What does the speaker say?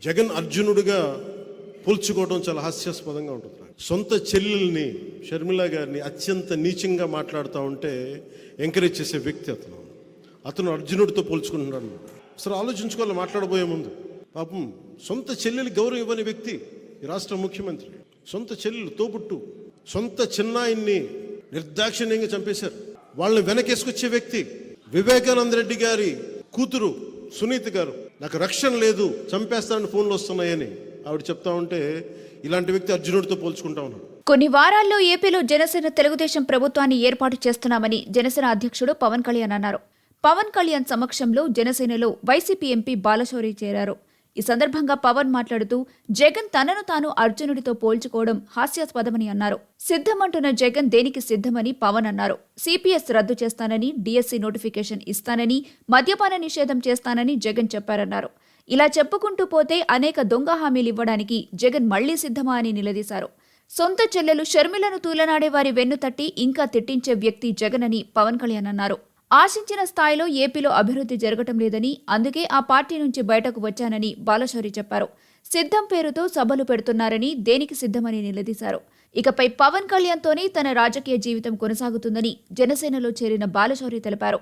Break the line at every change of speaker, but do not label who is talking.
జగన్ అర్జునుడిగా పోల్చుకోవడం చాలా హాస్యాస్పదంగా ఉంటుంది. సొంత చెల్లెల్ని షర్మిల గారిని అత్యంత నీచంగా మాట్లాడుతూ ఉంటే ఎంకరేజ్ చేసే వ్యక్తి అతను అర్జునుడితో పోల్చుకుంటున్నాడు. అసలు ఆలోచించుకోవాలి మాట్లాడబోయే ముందు. పాపం సొంత చెల్లెలు గౌరవం ఇవ్వని వ్యక్తి ఈ రాష్ట్ర ముఖ్యమంత్రి. సొంత చెల్లెలు తోబుట్టు సొంత చిన్నాయన్ని నిర్దాక్షిణ్యంగా చంపేశారు. వాళ్ళని వెనకేసుకొచ్చే వ్యక్తి వివేకానంద రెడ్డి గారి కూతురు సునీత గారు. నాకు రక్షణ లేదు, చంపేస్తానని ఫోన్లు వస్తున్నాయని ఆవిడ చెప్తా ఉంటే ఇలాంటి వ్యక్తి అర్జునుడితో పోల్చుకుంటా ఉన్నాడు.
కొన్ని వారాల్లో ఏపీలో జనసేన తెలుగుదేశం ప్రభుత్వాన్ని ఏర్పాటు చేస్తున్నామని జనసేన అధ్యక్షుడు పవన్ కళ్యాణ్ అన్నారు. పవన్ కళ్యాణ్ సమక్షంలో జనసేనలో వైసీపీ ఎంపీ బాలశౌరి చేరారు. ఈ సందర్భంగా పవన్ మాట్లాడుతూ జగన్ తనను తాను అర్జునుడితో పోల్చుకోవడం హాస్యాస్పదమని అన్నారు. సిద్ధమంటున్న జగన్ దేనికి సిద్ధమని పవన్ అన్నారు. సిపిఎస్ రద్దు చేస్తానని, డిఎస్సి నోటిఫికేషన్ ఇస్తానని, మద్యపాన నిషేధం చేస్తానని జగన్ చెప్పారన్నారు. ఇలా చెప్పుకుంటూ పోతే అనేక దొంగ హామీలు ఇవ్వడానికి జగన్ మళ్లీ సిద్ధమా అని నిలదీశారు. సొంత చెల్లెలు షర్మిలను తూలనాడే వారి వెన్ను తట్టి ఇంకా తిట్టించే వ్యక్తి జగన్ అని పవన్ కళ్యాణ్ అన్నారు. ఆశించిన స్థాయిలో ఏపీలో అభివృద్ధి జరగటం లేదని, అందుకే ఆ పార్టీ నుంచి బయటకు వచ్చానని బాలశౌరి చెప్పారు. సిద్ధం పేరుతో సభలు పెడుతున్నారని, దేనికి సిద్ధమని నిలదీశారు. ఇకపై పవన్ కళ్యాణ్తోనే తన రాజకీయ జీవితం కొనసాగుతుందని జనసేనలో చేరిన బాలశౌరి తెలిపారు.